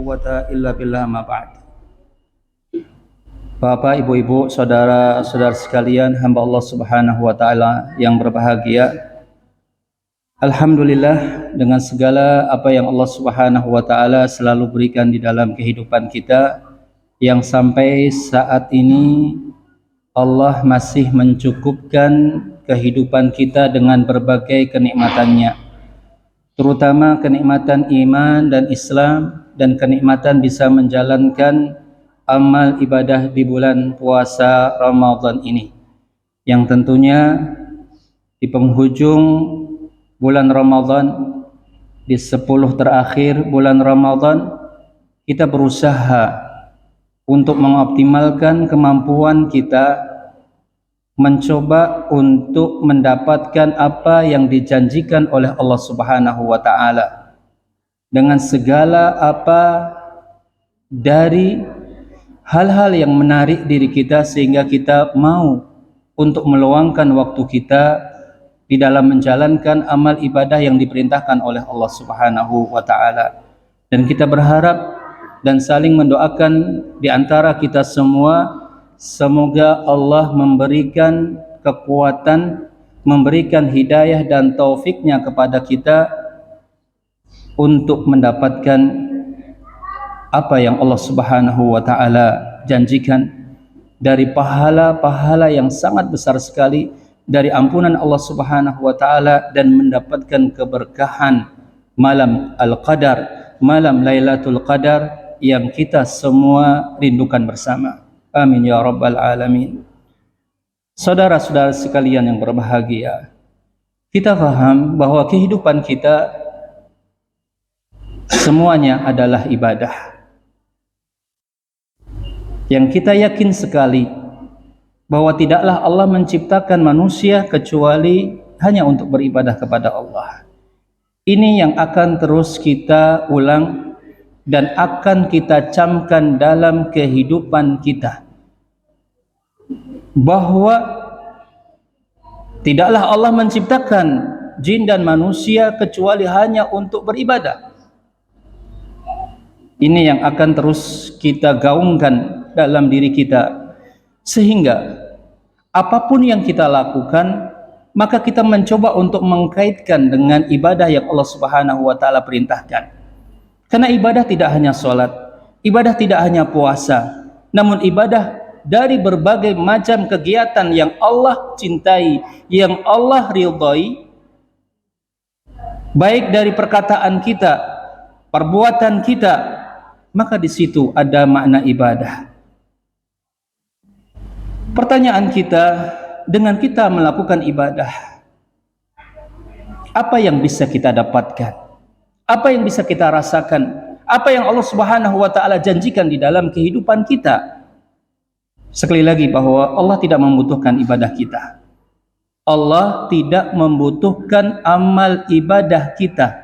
quwwata illa billah ma ba'd. Bapak, Ibu-ibu, saudara-saudara sekalian, hamba Allah Subhanahu wa taala yang berbahagia. Alhamdulillah, dengan segala apa yang Allah Subhanahu wa taala selalu berikan di dalam kehidupan kita, yang sampai saat ini Allah masih mencukupkan kehidupan kita dengan berbagai kenikmatannya, terutama kenikmatan iman dan Islam dan kenikmatan bisa menjalankan amal ibadah di bulan puasa Ramadan ini, yang tentunya di penghujung bulan Ramadan, di 10 terakhir bulan Ramadan, kita berusaha untuk mengoptimalkan kemampuan kita, mencoba untuk mendapatkan apa yang dijanjikan oleh Allah Subhanahu wa taala dengan segala apa dari hal-hal yang menarik diri kita, sehingga kita mau untuk meluangkan waktu kita di dalam menjalankan amal ibadah yang diperintahkan oleh Allah Subhanahu wa taala. Dan kita berharap dan saling mendoakan di antara kita semua, semoga Allah memberikan kekuatan, memberikan hidayah dan taufiknya kepada kita untuk mendapatkan apa yang Allah Subhanahu wa taala janjikan dari pahala-pahala yang sangat besar sekali, dari ampunan Allah Subhanahu wa taala, dan mendapatkan keberkahan malam Al-Qadar, malam Lailatul Qadar yang kita semua rindukan bersama. Amin ya rabbal alamin. Saudara-saudara sekalian yang berbahagia, kita paham bahwa kehidupan kita semuanya adalah ibadah. Yang kita yakin sekali bahwa tidaklah Allah menciptakan manusia kecuali hanya untuk beribadah kepada Allah. Ini yang akan terus kita ulang dan akan kita camkan dalam kehidupan kita, bahwa tidaklah Allah menciptakan jin dan manusia kecuali hanya untuk beribadah. Ini yang akan terus kita gaungkan dalam diri kita, sehingga apapun yang kita lakukan, maka kita mencoba untuk mengkaitkan dengan ibadah yang Allah Subhanahu wa taala perintahkan. Karena ibadah tidak hanya sholat, ibadah tidak hanya puasa, namun ibadah dari berbagai macam kegiatan yang Allah cintai, yang Allah ridhai, baik dari perkataan kita, perbuatan kita, maka di situ ada makna ibadah. Pertanyaan kita, dengan kita melakukan ibadah, apa yang bisa kita dapatkan? Apa yang bisa kita rasakan? Apa yang Allah Subhanahu wa taala janjikan di dalam kehidupan kita? Sekali lagi, bahwa Allah tidak membutuhkan ibadah kita. Allah tidak membutuhkan amal ibadah kita.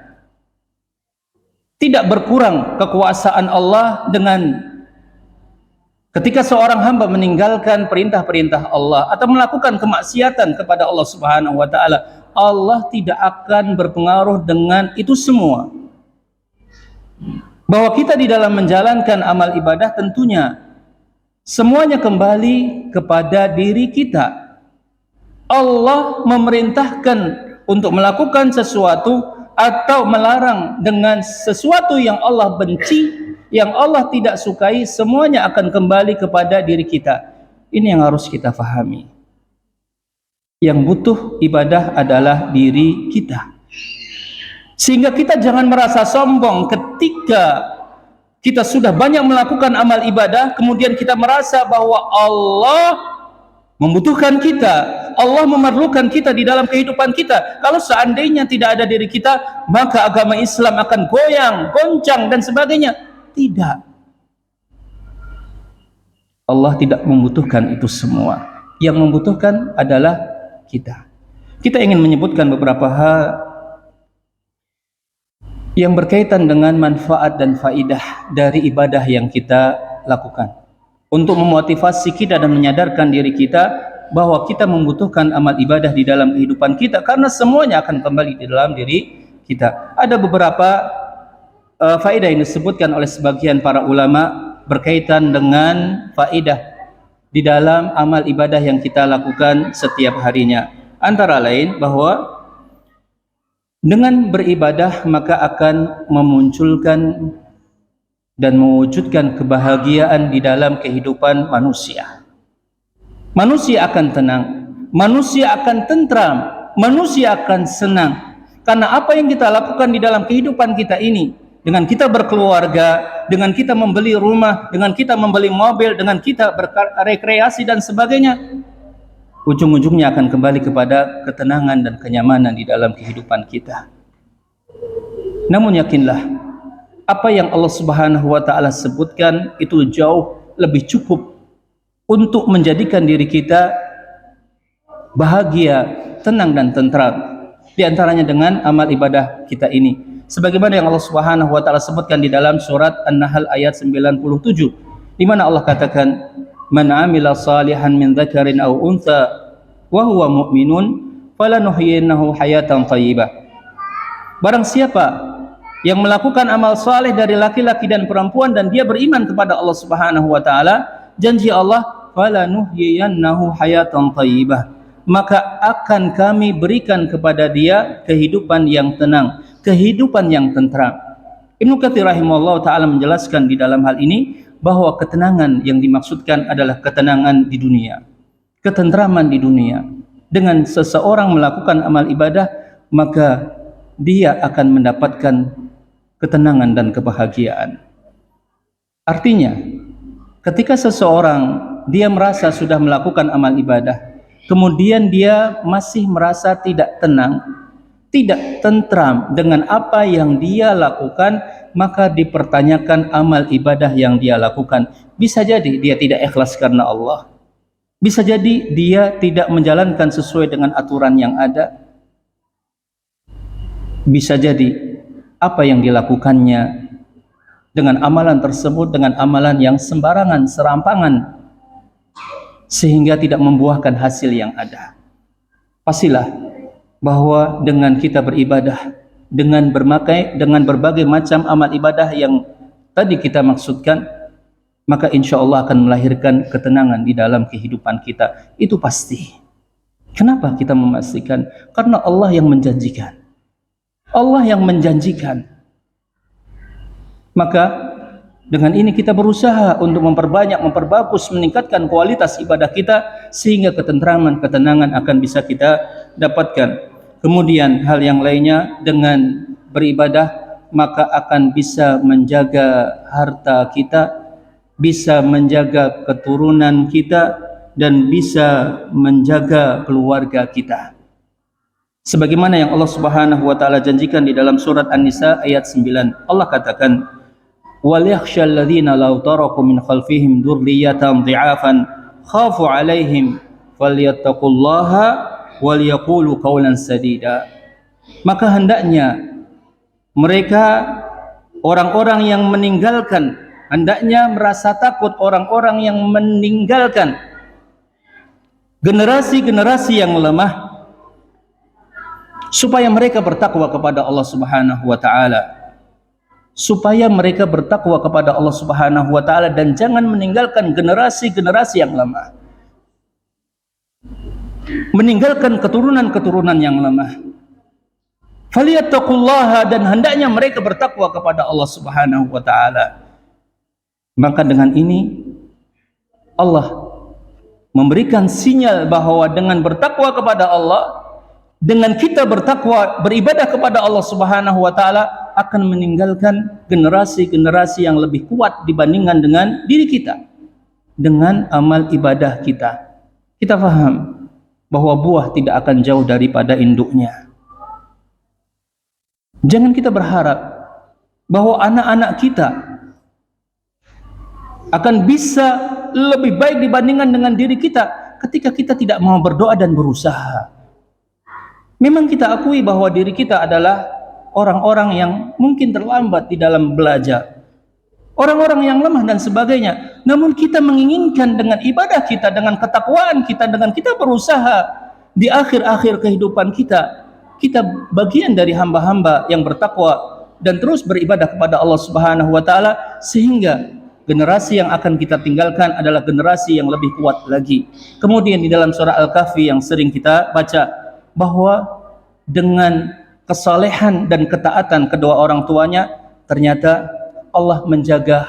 Tidak berkurang kekuasaan Allah dengan ketika seorang hamba meninggalkan perintah-perintah Allah atau melakukan kemaksiatan kepada Allah Subhanahu wa taala. Allah tidak akan berpengaruh dengan itu semua. Bahwa kita di dalam menjalankan amal ibadah tentunya semuanya kembali kepada diri kita. Allah memerintahkan untuk melakukan sesuatu atau melarang dengan sesuatu yang Allah benci, yang Allah tidak sukai, semuanya akan kembali kepada diri kita. Ini yang harus kita fahami. Yang butuh ibadah adalah diri kita. Sehingga kita jangan merasa sombong ketika kita sudah banyak melakukan amal ibadah, kemudian kita merasa bahwa Allah membutuhkan kita, Allah memerlukan kita di dalam kehidupan kita. Kalau seandainya tidak ada diri kita, maka agama Islam akan goyang, goncang dan sebagainya. Tidak. Allah tidak membutuhkan itu semua. Yang membutuhkan adalah kita. Kita ingin menyebutkan beberapa hal yang berkaitan dengan manfaat dan faidah dari ibadah yang kita lakukan, untuk memotivasi kita dan menyadarkan diri kita bahwa kita membutuhkan amal ibadah di dalam kehidupan kita, karena semuanya akan kembali di dalam diri kita. Ada beberapa faedah yang disebutkan oleh sebagian para ulama berkaitan dengan faedah di dalam amal ibadah yang kita lakukan setiap harinya. Antara lain bahwa dengan beribadah maka akan memunculkan dan mewujudkan kebahagiaan di dalam kehidupan manusia. Manusia akan tenang, manusia akan tentram, manusia akan senang. Karena apa yang kita lakukan di dalam kehidupan kita ini, dengan kita berkeluarga, dengan kita membeli rumah, dengan kita membeli mobil, dengan kita berrekreasi dan sebagainya, ujung-ujungnya akan kembali kepada ketenangan dan kenyamanan di dalam kehidupan kita. Namun yakinlah, apa yang Allah Subhanahu wa taala sebutkan itu jauh lebih cukup untuk menjadikan diri kita bahagia, tenang dan tentram. Di antaranya dengan amal ibadah kita ini. Sebagaimana yang Allah Subhanahu wa taala sebutkan di dalam surat An-Nahl ayat 97, di mana Allah katakan, "Man 'amila salihan min dzakarin aw untha wa huwa mu'minun falanuhyiyannahu hayatan thayyibah." Barang siapa yang melakukan amal saleh dari laki-laki dan perempuan dan dia beriman kepada Allah Subhanahu wa taala, janji Allah, falanuhyiyannahu hayatan thayyibah, maka akan kami berikan kepada dia kehidupan yang tenang, kehidupan yang tentram. Ibnu Katsir rahimahullah taala menjelaskan di dalam hal ini bahwa ketenangan yang dimaksudkan adalah ketenangan di dunia, ketentraman di dunia. Dengan seseorang melakukan amal ibadah, maka dia akan mendapatkan ketenangan dan kebahagiaan. Artinya, ketika seseorang dia merasa sudah melakukan amal ibadah, kemudian dia masih merasa tidak tenang, tidak tentram dengan apa yang dia lakukan, maka dipertanyakan amal ibadah yang dia lakukan. Bisa jadi dia tidak ikhlas karena Allah, bisa jadi dia tidak menjalankan sesuai dengan aturan yang ada, bisa jadi apa yang dilakukannya dengan amalan tersebut dengan amalan yang sembarangan, serampangan, sehingga tidak membuahkan hasil yang ada. Pastilah bahwa dengan kita beribadah, dengan berbagai macam amal ibadah yang tadi kita maksudkan, maka insya Allah akan melahirkan ketenangan di dalam kehidupan kita. Itu pasti. Kenapa kita memastikan? Karena Allah yang menjanjikan. Allah yang menjanjikan. Maka dengan ini kita berusaha untuk memperbanyak, memperbagus, meningkatkan kualitas ibadah kita sehingga ketentraman, ketenangan akan bisa kita dapatkan. Kemudian hal yang lainnya, dengan beribadah maka akan bisa menjaga harta kita, bisa menjaga keturunan kita, dan bisa menjaga keluarga kita. Sebagaimana yang Allah Subhanahu wa taala janjikan di dalam surat An-Nisa ayat 9. Allah katakan, "Wal yakhshal ladzina law taraku min khalfihim dzurriyyatan dhi'afan khafu 'alaihim falyattaqullaha wal yaqulu qawlan sadida." Maka hendaknya mereka, orang-orang yang meninggalkan, hendaknya merasa takut orang-orang yang meninggalkan generasi-generasi yang lemah, supaya mereka bertakwa kepada Allah Subhanahu wa taala. Supaya mereka bertakwa kepada Allah Subhanahu wa taala dan jangan meninggalkan generasi-generasi yang lemah. Meninggalkan keturunan-keturunan yang lemah. Falyattaqullaha, dan hendaknya mereka bertakwa kepada Allah Subhanahu wa taala. Maka dengan ini Allah memberikan sinyal bahwa dengan bertakwa kepada Allah, dengan kita bertakwa, beribadah kepada Allah Subhanahu wa taala, akan meninggalkan generasi-generasi yang lebih kuat dibandingkan dengan diri kita, dengan amal ibadah kita. Kita faham bahwa buah tidak akan jauh daripada induknya. Jangan kita berharap bahwa anak-anak kita akan bisa lebih baik dibandingkan dengan diri kita ketika kita tidak mau berdoa dan berusaha. Memang kita akui bahwa diri kita adalah orang-orang yang mungkin terlambat di dalam belajar, orang-orang yang lemah dan sebagainya. Namun kita menginginkan dengan ibadah kita, dengan ketakwaan kita, dengan kita berusaha di akhir-akhir kehidupan kita, kita bagian dari hamba-hamba yang bertakwa, dan terus beribadah kepada Allah Subhanahu wa taala, sehingga generasi yang akan kita tinggalkan adalah generasi yang lebih kuat lagi. Kemudian di dalam surah Al-Kahfi yang sering kita baca, bahwa dengan kesalehan dan ketaatan kedua orang tuanya, ternyata Allah menjaga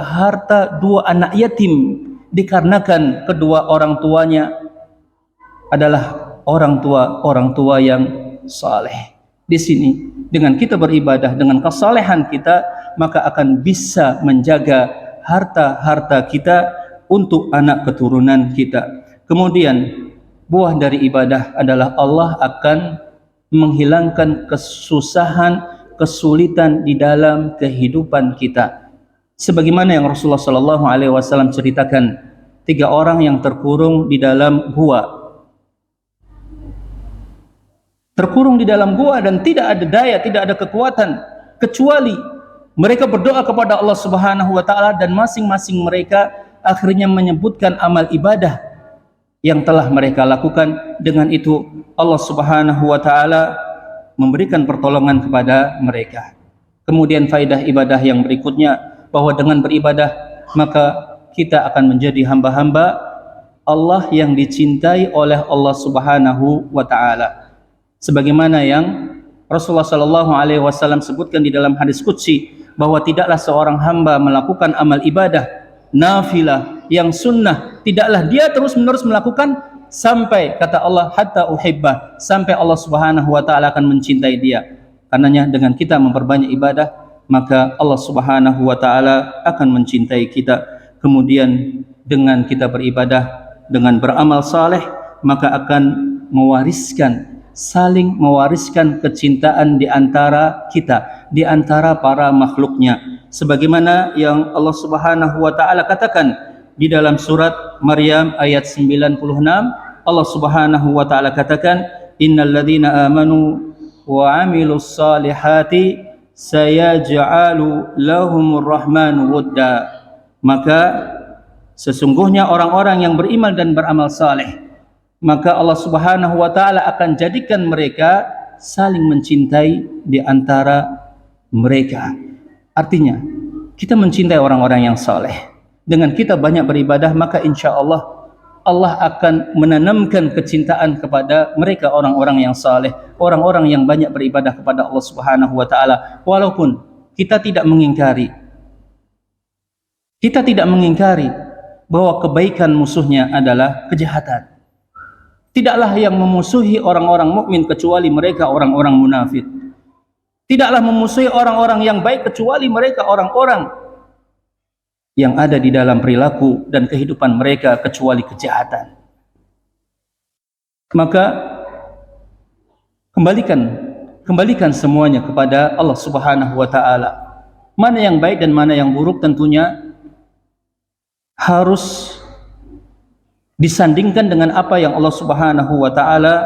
harta dua anak yatim, dikarenakan kedua orang tuanya adalah orang tua yang saleh. Di sini dengan kita beribadah dengan kesalehan kita, maka akan bisa menjaga harta kita untuk anak keturunan kita. Kemudian buah dari ibadah adalah Allah akan menghilangkan kesusahan, kesulitan di dalam kehidupan kita. Sebagaimana yang Rasulullah SAW ceritakan, 3 orang yang terkurung di dalam gua. Terkurung di dalam gua dan tidak ada daya, tidak ada kekuatan, kecuali mereka berdoa kepada Allah Subhanahu wa taala, dan masing-masing mereka akhirnya menyebutkan amal ibadah yang telah mereka lakukan. Dengan itu Allah Subhanahu wa taala memberikan pertolongan kepada mereka. Kemudian faedah ibadah yang berikutnya, bahwa dengan beribadah maka kita akan menjadi hamba-hamba Allah yang dicintai oleh Allah Subhanahu wa taala. Sebagaimana yang Rasulullah SAW sebutkan di dalam hadis qudsi, bahwa tidaklah seorang hamba melakukan amal ibadah nafilah yang sunnah, tidaklah dia terus-menerus melakukan sampai, kata Allah, hatta uhibbah, sampai Allah Subhanahu wa taala akan mencintai dia. Karenanya dengan kita memperbanyak ibadah, maka Allah Subhanahu wa taala akan mencintai kita. Kemudian dengan kita beribadah, dengan beramal saleh, maka akan saling mewariskan kecintaan di antara kita, di antara para makhluknya. Sebagaimana yang Allah Subhanahu wa taala katakan di dalam surat Maryam ayat 96, Allah Subhanahu wa taala katakan, innal ladzina amanu wa amilus salihati sayaj'alu lahumur rahmanu wudda. Maka sesungguhnya orang-orang yang beriman dan beramal saleh, maka Allah Subhanahu wa taala akan jadikan mereka saling mencintai di antara mereka. Artinya, kita mencintai orang-orang yang saleh. Dengan kita banyak beribadah, maka insya Allah Allah akan menanamkan kecintaan kepada mereka, orang-orang yang saleh, orang-orang yang banyak beribadah kepada Allah Subhanahu wa taala. Walaupun kita tidak mengingkari bahwa kebaikan musuhnya adalah kejahatan. Tidaklah yang memusuhi orang-orang mukmin kecuali mereka orang-orang munafik. Tidaklah memusuhi orang-orang yang baik kecuali mereka orang-orang yang ada di dalam perilaku dan kehidupan mereka kecuali kejahatan. Maka kembalikan semuanya kepada Allah Subhanahu wa taala. Mana yang baik dan mana yang buruk tentunya harus disandingkan dengan apa yang Allah Subhanahu wa taala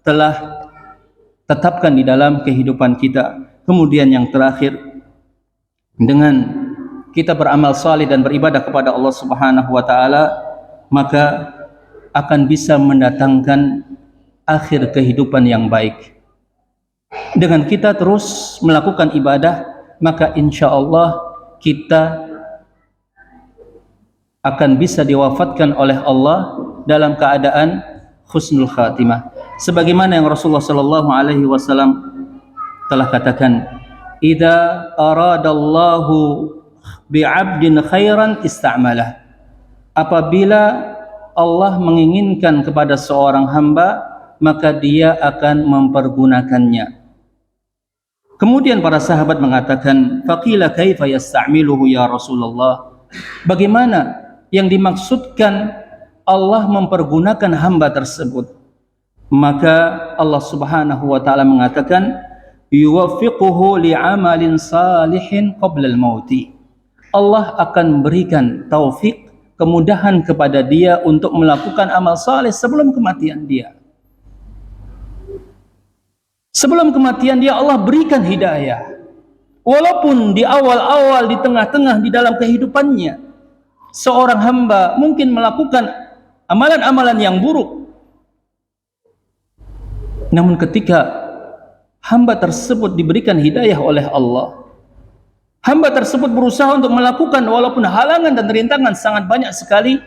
telah tetapkan di dalam kehidupan kita. Kemudian yang terakhir, dengan kita beramal saleh dan beribadah kepada Allah Subhanahu wa taala, maka akan bisa mendatangkan akhir kehidupan yang baik. Dengan kita terus melakukan ibadah, maka insya Allah kita akan bisa diwafatkan oleh Allah dalam keadaan husnul khatimah. Sebagaimana yang Rasulullah SAW telah katakan, "Idza aradallahu bi'abdin khairan ista'malah." Apabila Allah menginginkan kepada seorang hamba, maka dia akan mempergunakannya. Kemudian para sahabat mengatakan, "Faqila kaifa yasta'miluhu ya Rasulullah?" Bagaimana yang dimaksudkan Allah mempergunakan hamba tersebut? Maka Allah Subhanahu wa taala mengatakan, yuwaffiquhu li'amalin salihin qabla al-mauti. Allah akan berikan taufik, kemudahan kepada dia untuk melakukan amal saleh sebelum kematian dia. Sebelum kematian dia Allah berikan hidayah. Walaupun di awal-awal, di tengah-tengah, di dalam kehidupannya, seorang hamba mungkin melakukan amalan-amalan yang buruk. Namun ketika hamba tersebut diberikan hidayah oleh Allah, hamba tersebut berusaha untuk melakukan walaupun halangan dan rintangan sangat banyak sekali,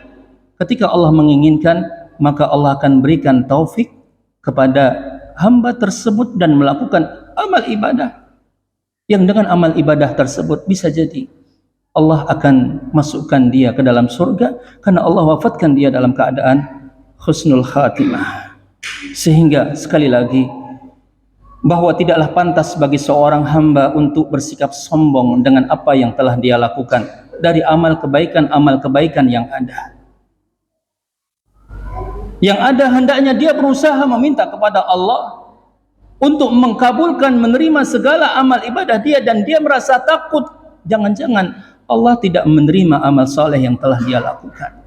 ketika Allah menginginkan maka Allah akan berikan taufik kepada hamba tersebut dan melakukan amal ibadah, yang dengan amal ibadah tersebut bisa jadi Allah akan masukkan dia ke dalam surga, karena Allah wafatkan dia dalam keadaan husnul khatimah. Sehingga sekali lagi, bahwa tidaklah pantas bagi seorang hamba untuk bersikap sombong dengan apa yang telah dia lakukan dari amal kebaikan yang ada. Yang ada hendaknya dia berusaha meminta kepada Allah untuk mengkabulkan, menerima segala amal ibadah dia, dan dia merasa takut jangan-jangan Allah tidak menerima amal soleh yang telah dia lakukan.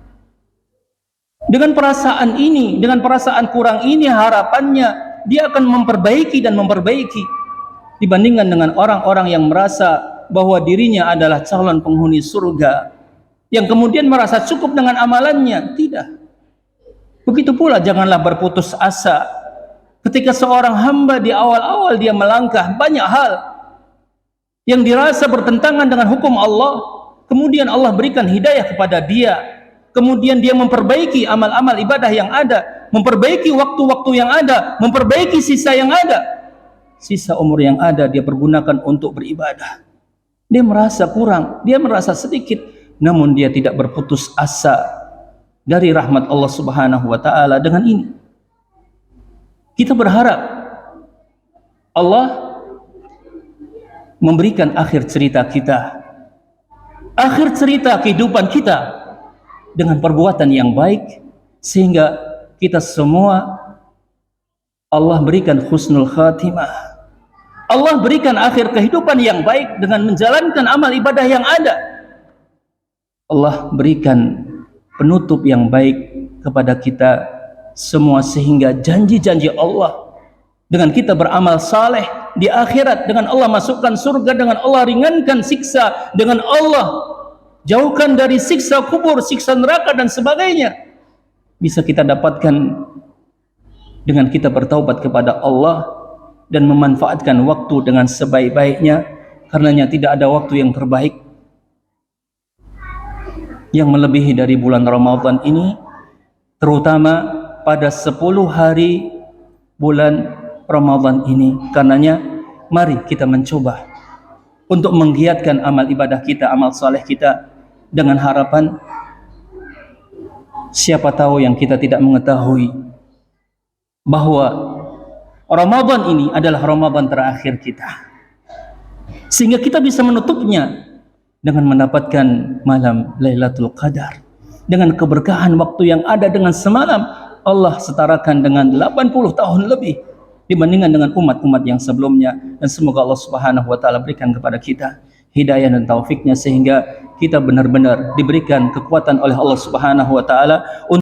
Dengan perasaan ini, dengan perasaan kurang ini, harapannya dia akan memperbaiki dan memperbaiki, dibandingkan dengan orang-orang yang merasa bahwa dirinya adalah calon penghuni surga, yang kemudian merasa cukup dengan amalannya. Tidak. Begitu pula janganlah berputus asa ketika seorang hamba di awal-awal dia melangkah banyak hal yang dirasa bertentangan dengan hukum Allah, kemudian Allah berikan hidayah kepada dia, kemudian dia memperbaiki amal-amal ibadah yang ada, memperbaiki waktu-waktu yang ada, memperbaiki sisa yang ada, sisa umur yang ada dia pergunakan untuk beribadah. Dia merasa kurang, dia merasa sedikit, namun dia tidak berputus asa dari rahmat Allah Subhanahu wa taala. Dengan ini kita berharap Allah memberikan akhir cerita kita, akhir cerita kehidupan kita dengan perbuatan yang baik, sehingga kita semua Allah berikan husnul khatimah, Allah berikan akhir kehidupan yang baik dengan menjalankan amal ibadah yang ada, Allah berikan penutup yang baik kepada kita semua, sehingga janji-janji Allah dengan kita beramal saleh di akhirat, dengan Allah masukkan surga, dengan Allah ringankan siksa, dengan Allah jauhkan dari siksa kubur, siksa neraka dan sebagainya, bisa kita dapatkan dengan kita bertaubat kepada Allah dan memanfaatkan waktu dengan sebaik-baiknya. Karenanya tidak ada waktu yang terbaik yang melebihi dari bulan Ramadan ini, terutama pada 10 hari bulan Ramadan ini. Karenanya mari kita mencoba untuk menggiatkan amal ibadah kita, amal saleh kita, dengan harapan siapa tahu yang kita tidak mengetahui bahwa Ramadan ini adalah Ramadan terakhir kita, sehingga kita bisa menutupnya dengan mendapatkan malam Lailatul Qadar, dengan keberkahan waktu yang ada. Dengan semalam Allah setarakan dengan 80 tahun lebih dibandingkan dengan umat-umat yang sebelumnya. Dan semoga Allah Subhanahu wa taala berikan kepada kita hidayah dan taufiknya, sehingga kita benar-benar diberikan kekuatan oleh Allah Subhanahu wa taala